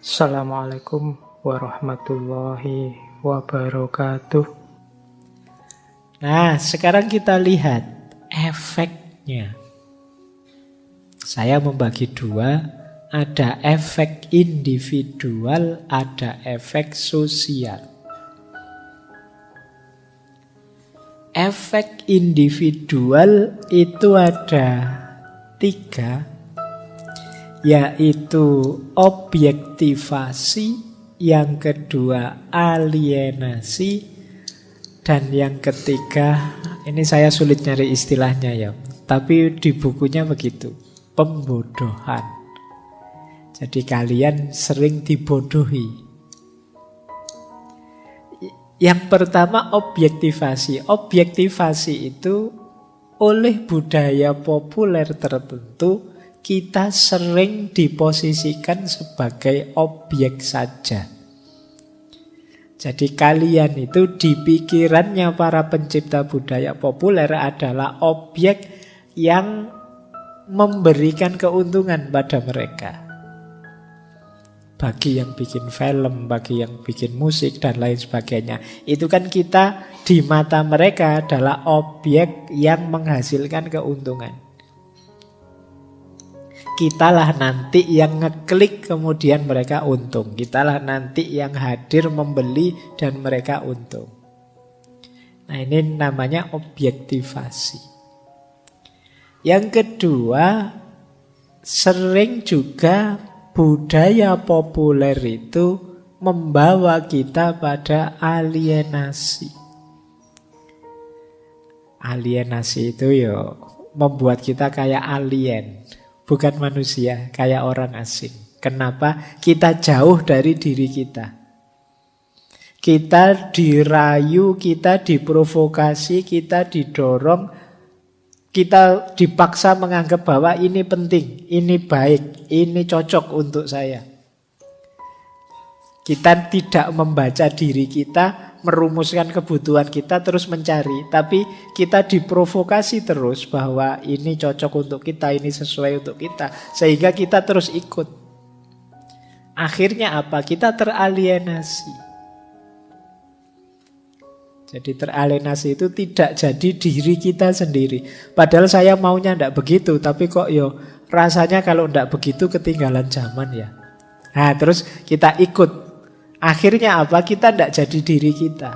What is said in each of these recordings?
Assalamualaikum warahmatullahi wabarakatuh. Nah, sekarang kita lihat efeknya. Saya membagi dua, ada efek individual, ada efek sosial. Efek individual itu ada 3, yaitu objektivasi, yang kedua alienasi, dan yang ketiga, ini saya sulit nyari istilahnya ya, tapi di bukunya begitu, pembodohan. Jadi kalian sering dibodohi. Yang pertama objektivasi. Objektivasi itu oleh budaya populer tertentu kita sering diposisikan sebagai objek saja. Jadi kalian itu di pikirannya para pencipta budaya populer adalah objek yang memberikan keuntungan pada mereka. Bagi yang bikin film, bagi yang bikin musik, dan lain sebagainya. Itu kan kita di mata mereka adalah objek yang menghasilkan keuntungan. Kitalah nanti yang ngeklik kemudian mereka untung. Kitalah nanti yang hadir membeli dan mereka untung. Nah, ini namanya objektivasi. Yang kedua, sering juga budaya populer itu membawa kita pada alienasi. Alienasi itu ya membuat kita kayak alien. Bukan manusia, kayak orang asing. Kenapa? Kita jauh dari diri kita. Kita dirayu, kita diprovokasi, kita didorong, kita dipaksa menganggap bahwa ini penting, ini baik, ini cocok untuk saya. Kita tidak membaca diri kita, merumuskan kebutuhan kita, terus mencari. Tapi kita diprovokasi terus bahwa ini cocok untuk kita, ini sesuai untuk kita. Sehingga kita terus ikut. Akhirnya apa? Kita teralienasi. Jadi teralienasi itu tidak jadi diri kita sendiri. Padahal saya maunya tidak begitu, tapi kok rasanya kalau tidak begitu ketinggalan zaman ya. Nah, terus kita ikut. Akhirnya apa? Kita tidak jadi diri kita.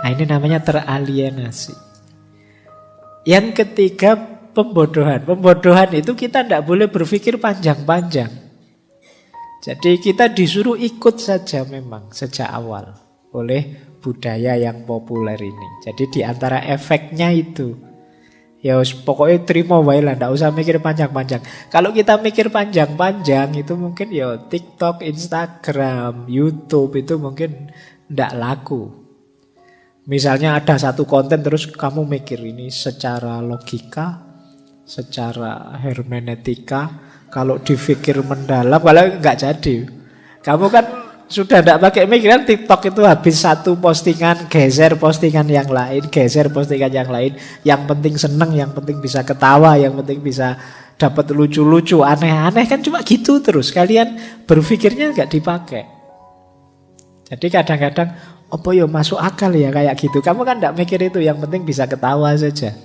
Nah, ini namanya teralienasi. Yang ketiga, pembodohan. Pembodohan itu kita tidak boleh berpikir panjang-panjang. Jadi kita disuruh ikut saja memang sejak awal oleh budaya yang populer ini. Jadi di antara efeknya itu, ya pokoknya terima wae lah, ndak usah mikir panjang-panjang. Kalau kita mikir panjang-panjang itu mungkin ya TikTok, Instagram, YouTube itu mungkin ndak laku. Misalnya ada satu konten terus kamu mikir ini secara logika, secara hermeneutika, kalau dipikir mendalam, kalau nggak jadi. Kamu kan sudah tidak pakai mikiran, TikTok itu habis satu postingan, geser postingan yang lain, geser postingan yang lain. Yang penting seneng, yang penting bisa ketawa, yang penting bisa dapat lucu-lucu, aneh-aneh, kan cuma gitu terus. Kalian berpikirnya nggak dipakai. Jadi kadang-kadang, apa ya masuk akal ya kayak gitu. Kamu kan tidak mikir itu, yang penting bisa ketawa saja,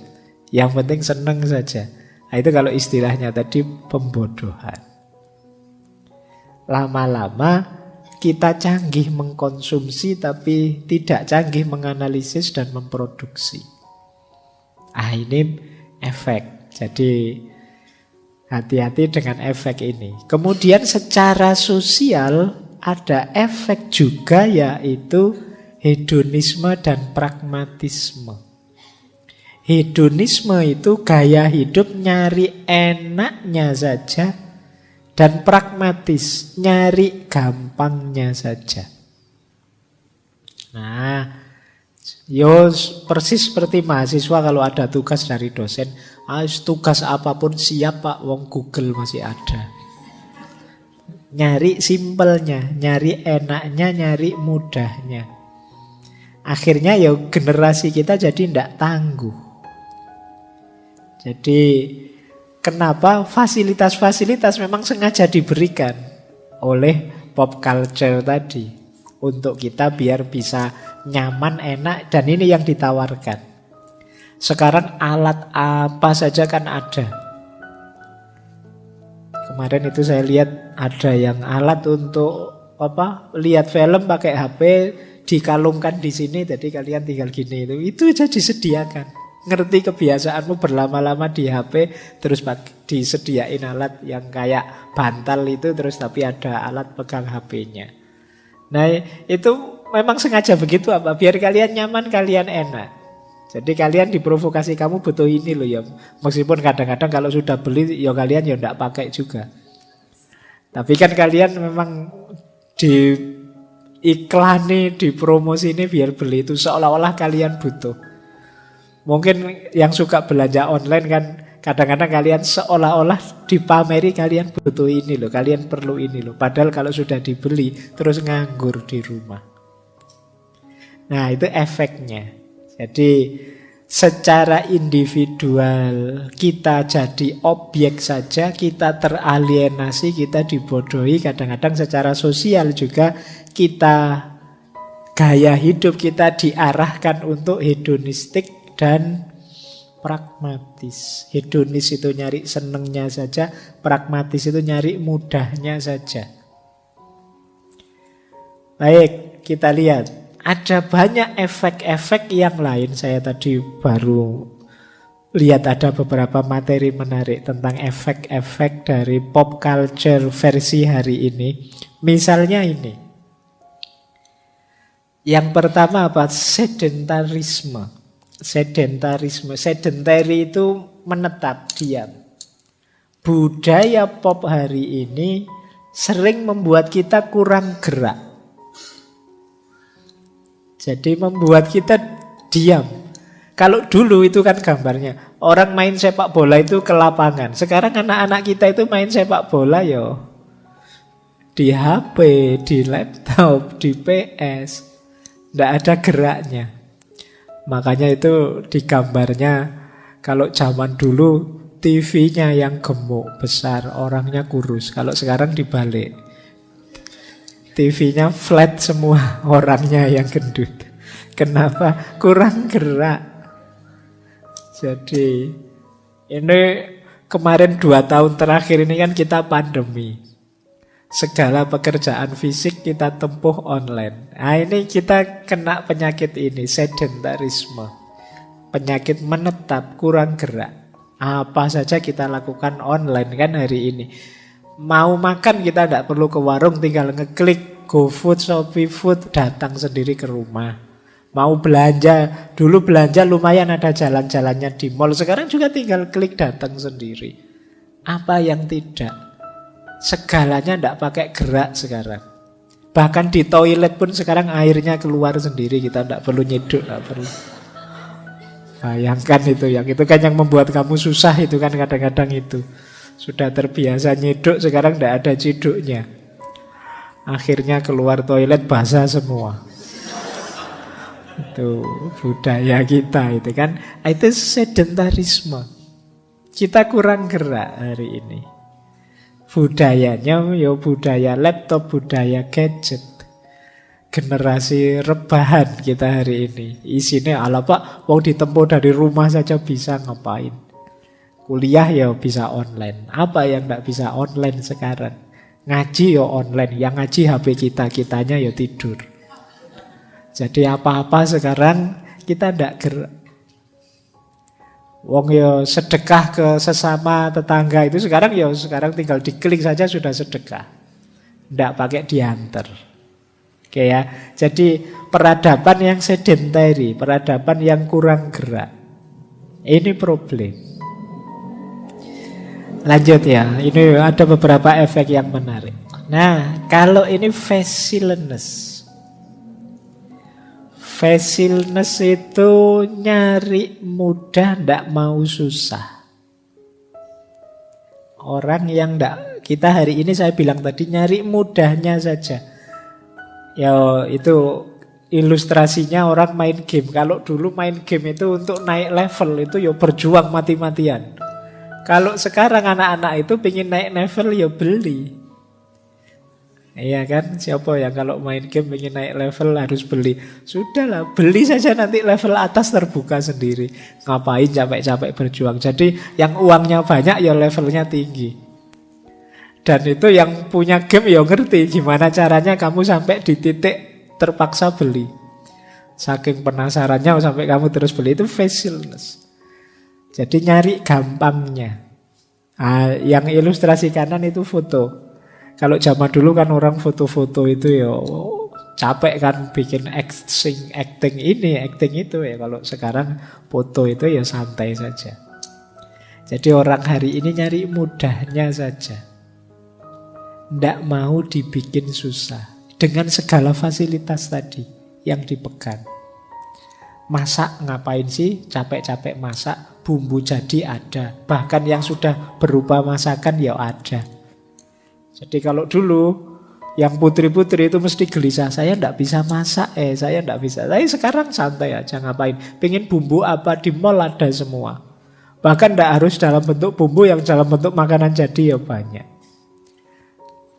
yang penting seneng saja. Nah, itu kalau istilahnya tadi pembodohan. Lama-lama kita canggih mengkonsumsi tapi tidak canggih menganalisis dan memproduksi. Ini efek. Jadi hati-hati dengan efek ini. Kemudian secara sosial ada efek juga, yaitu hedonisme dan pragmatisme. Hedonisme itu gaya hidup nyari enaknya saja, dan pragmatis, nyari gampangnya saja. Nah, persis seperti mahasiswa kalau ada tugas dari dosen, tugas apapun siap Pak, wong Google masih ada. Nyari simpelnya, nyari enaknya, nyari mudahnya. Akhirnya generasi kita jadi tidak tangguh. Jadi Kenapa fasilitas-fasilitas memang sengaja diberikan oleh pop culture tadi untuk kita biar bisa nyaman, enak, dan ini yang ditawarkan. Sekarang alat apa saja kan ada. Kemarin itu saya lihat ada yang alat untuk lihat film pakai HP, dikalungkan di sini, jadi kalian tinggal gini itu aja disediakan. Ngerti kebiasaanmu berlama-lama di HP, terus disediain alat yang kayak bantal itu, terus tapi ada alat pegang HP-nya. Nah itu memang sengaja begitu biar kalian nyaman, kalian enak. Jadi kalian diprovokasi, kamu butuh ini loh ya. Meskipun kadang-kadang kalau sudah beli ya kalian ya enggak pakai juga. Tapi kan kalian memang diiklani, dipromosi ini biar beli itu seolah-olah kalian butuh. Mungkin yang suka belanja online kan kadang-kadang kalian seolah-olah dipameri kalian butuh ini loh, kalian perlu ini loh. Padahal kalau sudah dibeli terus nganggur di rumah. Nah itu efeknya. Jadi secara individual kita jadi objek saja, kita teralienasi, kita dibodohi. Kadang-kadang secara sosial juga kita, gaya hidup kita diarahkan untuk hedonistik dan pragmatis. Hedonis itu nyari senengnya saja, pragmatis itu nyari mudahnya saja. Baik, kita lihat. Ada banyak efek-efek yang lain. Saya tadi baru lihat ada beberapa materi menarik tentang efek-efek dari pop culture versi hari ini. Misalnya ini. Yang pertama apa? Sedentarisme. Sedentary itu menetap, diam. Budaya pop hari ini sering membuat kita kurang gerak. Jadi membuat kita diam. Kalau dulu itu kan gambarnya orang main sepak bola itu ke lapangan. Sekarang anak-anak kita itu main sepak bola yo di HP, di laptop, di PS. Tidak ada geraknya. Makanya itu di gambarnya kalau zaman dulu TV-nya yang gemuk, besar, orangnya kurus. Kalau sekarang dibalik. TV-nya flat semua, orangnya yang gendut. Kenapa? Kurang gerak. Jadi ini kemarin 2 tahun terakhir ini kan kita pandemi. Segala pekerjaan fisik kita tempuh online. Nah ini kita kena penyakit ini, sedentarisme. Penyakit menetap, kurang gerak. Apa saja kita lakukan online kan hari ini. Mau makan kita tidak perlu ke warung, tinggal ngeklik GoFood, Shopee Food, datang sendiri ke rumah. Mau belanja, dulu belanja lumayan ada jalan-jalannya di mall, sekarang juga tinggal klik datang sendiri. Apa yang tidak? Segalanya tidak pakai gerak sekarang. Bahkan di toilet pun sekarang airnya keluar sendiri, kita tidak perlu nyeduk, tidak perlu. Bayangkan itu, yang itu kan yang membuat kamu susah itu kan kadang-kadang itu. Sudah terbiasa nyeduk, sekarang tidak ada ciduknya. Akhirnya keluar toilet basah semua. Itu budaya kita itu kan. Itu sedentarisme. Kita kurang gerak hari ini. Budayanya ya budaya laptop, budaya gadget. Generasi rebahan kita hari ini. Isinya ala pak, mau ditempuh dari rumah saja bisa ngapain. Kuliah ya bisa online. Apa yang tidak bisa online sekarang? Ngaji ya online. Yang ngaji HP kita, kitanya ya tidur. Jadi apa-apa sekarang kita tidak gerak. Wong ya sedekah ke sesama tetangga itu sekarang tinggal diklik saja sudah sedekah. Tidak pakai diantar. Oke ya. Jadi peradaban yang sedentary, peradaban yang kurang gerak. Ini problem. Lanjut ya, ini ada beberapa efek yang menarik. Nah, kalau ini facilness. Facilness itu nyari mudah, ndak mau susah. Orang yang ndak, kita hari ini saya bilang tadi nyari mudahnya saja. Ya itu ilustrasinya orang main game. Kalau dulu main game itu untuk naik level itu ya berjuang mati-matian. Kalau sekarang anak-anak itu pengen naik level ya beli. Iya kan, siapa yang kalau main game pengen naik level harus beli. Sudahlah, beli saja nanti level atas terbuka sendiri. Ngapain capek-capek berjuang. Jadi yang uangnya banyak ya levelnya tinggi. Dan itu yang punya game ya ngerti gimana caranya kamu sampai di titik terpaksa beli. Saking penasarannya sampai kamu terus beli, itu facialness. Jadi nyari gampangnya. Yang ilustrasi kanan itu foto. Kalau zaman dulu kan orang foto-foto itu ya capek kan bikin acting ini, acting itu ya. Kalau sekarang foto itu ya santai saja. Jadi orang hari ini nyari mudahnya saja. Nggak mau dibikin susah. Dengan segala fasilitas tadi yang dipegang. Masak ngapain sih? Capek-capek masak, bumbu jadi ada. Bahkan yang sudah berupa masakan ya ada. Jadi kalau dulu yang putri-putri itu mesti gelisah, saya nggak bisa masak, saya nggak bisa. Tapi sekarang santai aja, ngapain? Pengen bumbu apa di mall ada semua. Bahkan nggak harus dalam bentuk bumbu, yang dalam bentuk makanan jadi ya banyak.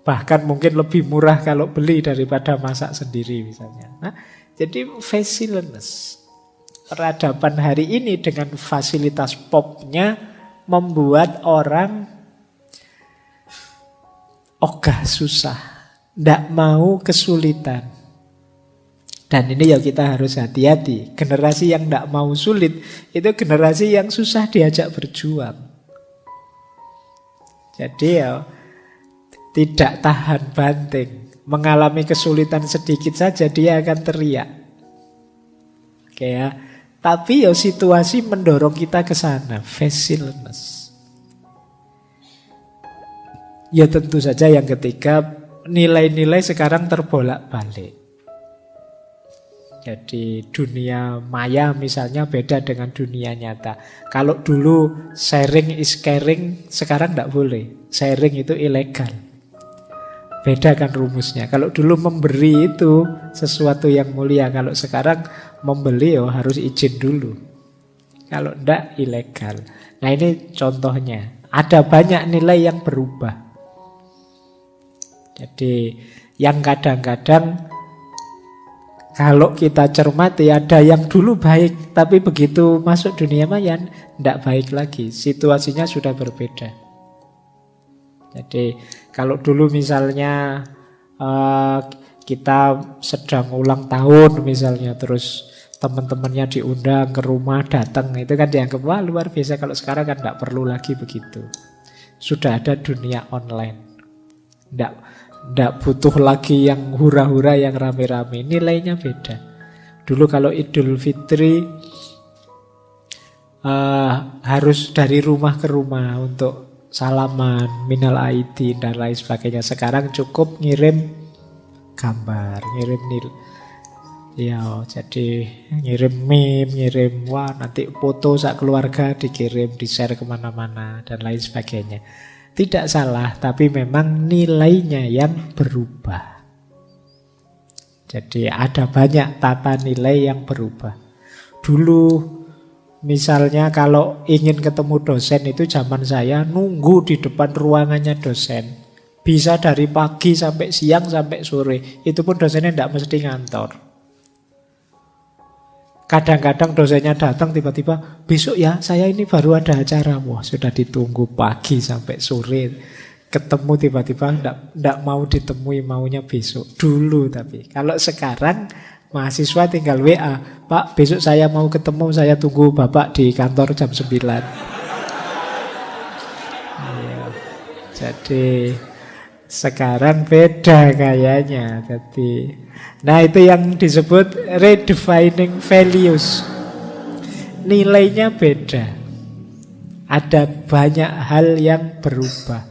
Bahkan mungkin lebih murah kalau beli daripada masak sendiri misalnya. Nah, jadi facialness. Peradaban hari ini dengan fasilitas popnya membuat orang ogah susah, tidak mau kesulitan. Dan ini ya kita harus hati-hati. Generasi yang tidak mau sulit itu generasi yang susah diajak berjuang. Jadi ya tidak tahan banting. Mengalami kesulitan sedikit saja dia akan teriak. Oke ya. Tapi ya situasi mendorong kita ke sana, facialness. Ya tentu saja yang ketiga, nilai-nilai sekarang terbolak-balik. Jadi dunia maya misalnya beda dengan dunia nyata. Kalau dulu sharing is caring, sekarang tidak boleh. Sharing itu ilegal. Beda kan rumusnya. Kalau dulu memberi itu sesuatu yang mulia. Kalau sekarang membeli harus izin dulu. Kalau tidak ilegal. Nah ini contohnya. Ada banyak nilai yang berubah. Jadi yang kadang-kadang kalau kita cermati ada yang dulu baik, tapi begitu masuk dunia maya tidak baik lagi. Situasinya sudah berbeda. Jadi kalau dulu misalnya kita sedang ulang tahun misalnya, terus teman-temannya diundang ke rumah, datang, itu kan dianggap wah luar biasa. Kalau sekarang kan tidak perlu lagi begitu. Sudah ada dunia online. Tidak butuh lagi yang hura-hura, yang rame-rame. Nilainya beda. Dulu kalau Idul Fitri harus dari rumah ke rumah untuk salaman, minal aidin dan lain sebagainya. Sekarang cukup ngirim gambar, ngirim nil. Ya, jadi ngirim meme, ngirim nanti foto sak keluarga dikirim, di-share kemana-mana dan lain sebagainya. Tidak salah, tapi memang nilainya yang berubah. Jadi ada banyak tata nilai yang berubah. Dulu misalnya kalau ingin ketemu dosen itu zaman saya nunggu di depan ruangannya dosen. Bisa dari pagi sampai siang sampai sore. Itu pun dosennya tidak mesti ngantor. Kadang-kadang dosennya datang tiba-tiba, besok ya saya ini baru ada acara. Wah sudah ditunggu pagi sampai sore. Ketemu tiba-tiba tidak mau ditemui, maunya besok. Dulu tapi. Kalau sekarang mahasiswa tinggal WA. Pak besok saya mau ketemu, saya tunggu Bapak di kantor jam 9. Ya, jadi sekarang beda kayaknya. Nah itu yang disebut redefining values. Nilainya beda. Ada banyak hal yang berubah.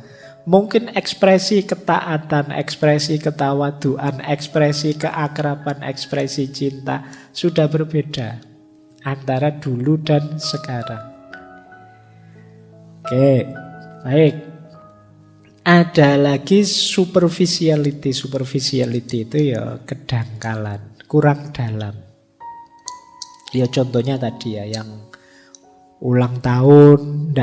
Mungkin ekspresi ketaatan, ekspresi ketawaduan, ekspresi keakraban, ekspresi cinta sudah berbeda antara dulu dan sekarang. Oke, baik. Ada lagi superficiality. Superficiality itu ya kedangkalan, kurang dalam. Ya contohnya tadi ya, yang ulang tahun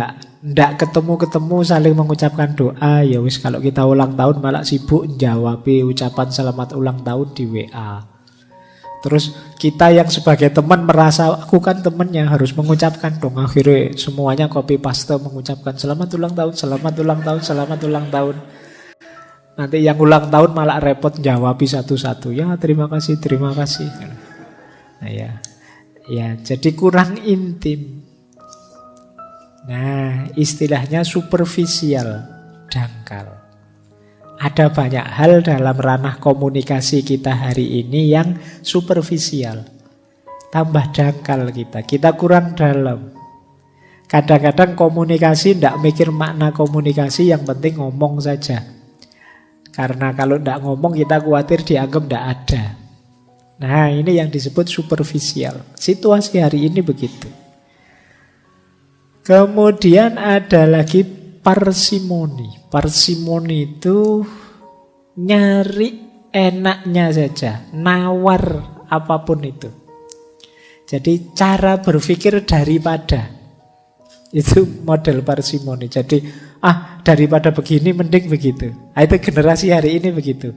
ndak ketemu-ketemu saling mengucapkan doa, ya wis kalau kita ulang tahun malah sibuk jawabi ucapan selamat ulang tahun di WA. Terus kita yang sebagai teman merasa aku kan temennya harus mengucapkan dong. Akhirnya semuanya copy paste mengucapkan selamat ulang tahun, selamat ulang tahun, selamat ulang tahun. Nanti yang ulang tahun malah repot jawabi satu-satu. Ya terima kasih, terima kasih. Nah ya jadi kurang intim. Nah, istilahnya superficial, dangkal. Ada banyak hal dalam ranah komunikasi kita hari ini yang superficial. Tambah dangkal kita kurang dalam. Kadang-kadang komunikasi tidak mikir makna komunikasi, yang penting ngomong saja. Karena kalau tidak ngomong kita khawatir dianggap tidak ada. Nah, ini yang disebut superficial. Situasi hari ini begitu. Kemudian ada lagi parsimoni. Parsimoni itu nyari enaknya saja, nawar apapun itu. Jadi cara berpikir daripada. Itu model parsimoni. Jadi daripada begini mending begitu. Itu generasi hari ini begitu.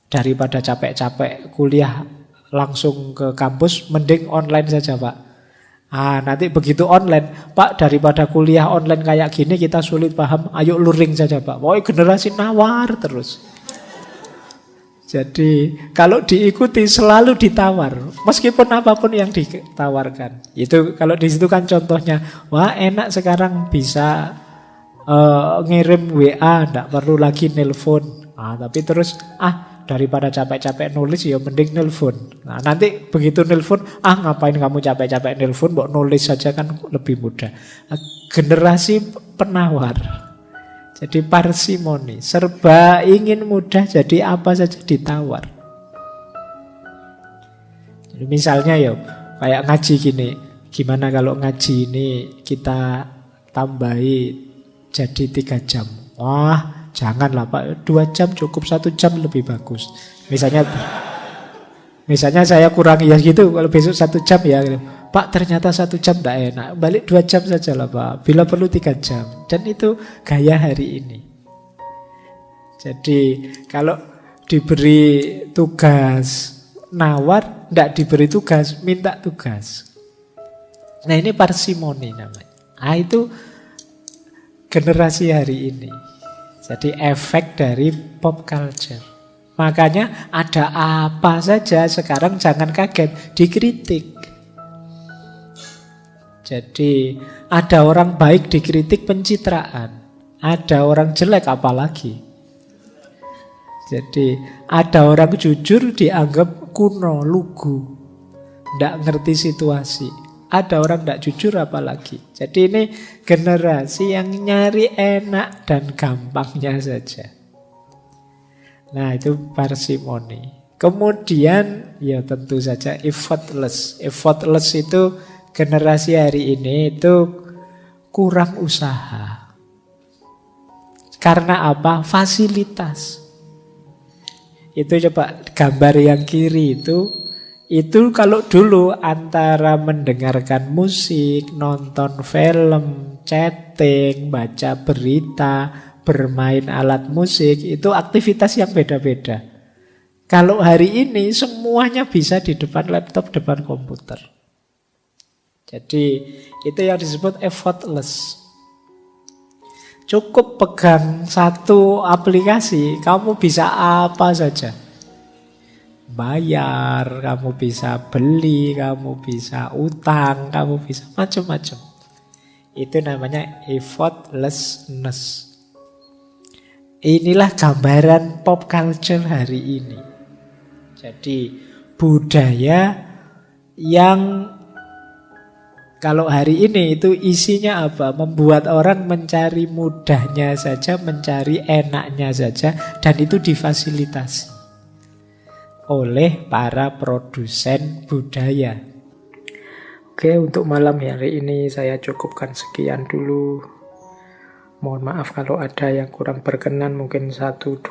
Daripada capek-capek kuliah langsung ke kampus, mending online saja Pak. Nanti begitu online, Pak, daripada kuliah online kayak gini kita sulit paham, ayo luring saja Pak. Woi, generasi nawar terus. Jadi kalau diikuti selalu ditawar, meskipun apapun yang ditawarkan. Itu kalau di situ kan contohnya, wah enak sekarang bisa ngirim WA, enggak perlu lagi nelpon. Tapi terus daripada capek-capek nulis ya mending nelpon. Nah, nanti begitu nelpon, ngapain kamu capek-capek nelpon, mbok nulis saja kan lebih mudah. Generasi penawar. Jadi parsimoni, serba ingin mudah, jadi apa saja ditawar. Jadi misalnya ya kayak ngaji gini, gimana kalau ngaji ini kita tambahi jadi 3 jam. Wah, janganlah Pak, 2 jam cukup, 1 jam lebih bagus. Misalnya saya kurangi ya gitu, kalau besok 1 jam ya gitu. Pak ternyata 1 jam tidak enak, balik 2 jam saja lah Pak, bila perlu 3 jam. Dan itu gaya hari ini. Jadi kalau diberi tugas nawar, tidak diberi tugas, minta tugas. Nah ini parsimoni namanya. Itu generasi hari ini. Jadi efek dari pop culture. Makanya ada apa saja sekarang jangan kaget, dikritik. Jadi ada orang baik dikritik pencitraan, ada orang jelek apalagi. Jadi ada orang jujur dianggap kuno, lugu, tidak ngerti situasi. Ada orang tidak jujur apalagi. Jadi ini generasi yang nyari enak dan gampangnya saja. Nah itu parsimoni. Kemudian ya tentu saja effortless. Effortless itu generasi hari ini itu kurang usaha. Karena apa? Fasilitas. Itu coba gambar yang kiri itu kalau dulu antara mendengarkan musik, nonton film, chatting, baca berita, bermain alat musik, itu aktivitas yang beda-beda. Kalau hari ini semuanya bisa di depan laptop, depan komputer. Jadi itu yang disebut effortless. Cukup pegang satu aplikasi, kamu bisa apa saja. Bayar, kamu bisa beli, kamu bisa utang, kamu bisa macam-macam. Itu namanya effortlessness. Inilah gambaran pop culture hari ini. Jadi budaya yang kalau hari ini itu isinya apa? Membuat orang mencari mudahnya saja, mencari enaknya saja, dan itu difasilitasi oleh para produsen budaya. Oke, untuk malam hari ini saya cukupkan sekian dulu. Mohon maaf kalau ada yang kurang berkenan, mungkin 1-2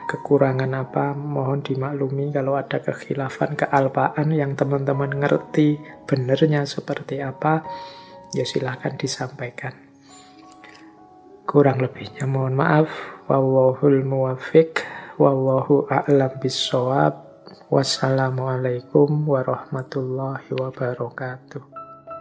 kekurangan apa, mohon dimaklumi. Kalau ada kekhilafan, kealpaan yang teman-teman ngerti benernya seperti apa, ya silahkan disampaikan. Kurang lebihnya mohon maaf. Wallahul muwaffiq. Wallahu a'lam bissawab. Wassalamualaikum warahmatullahi wabarakatuh.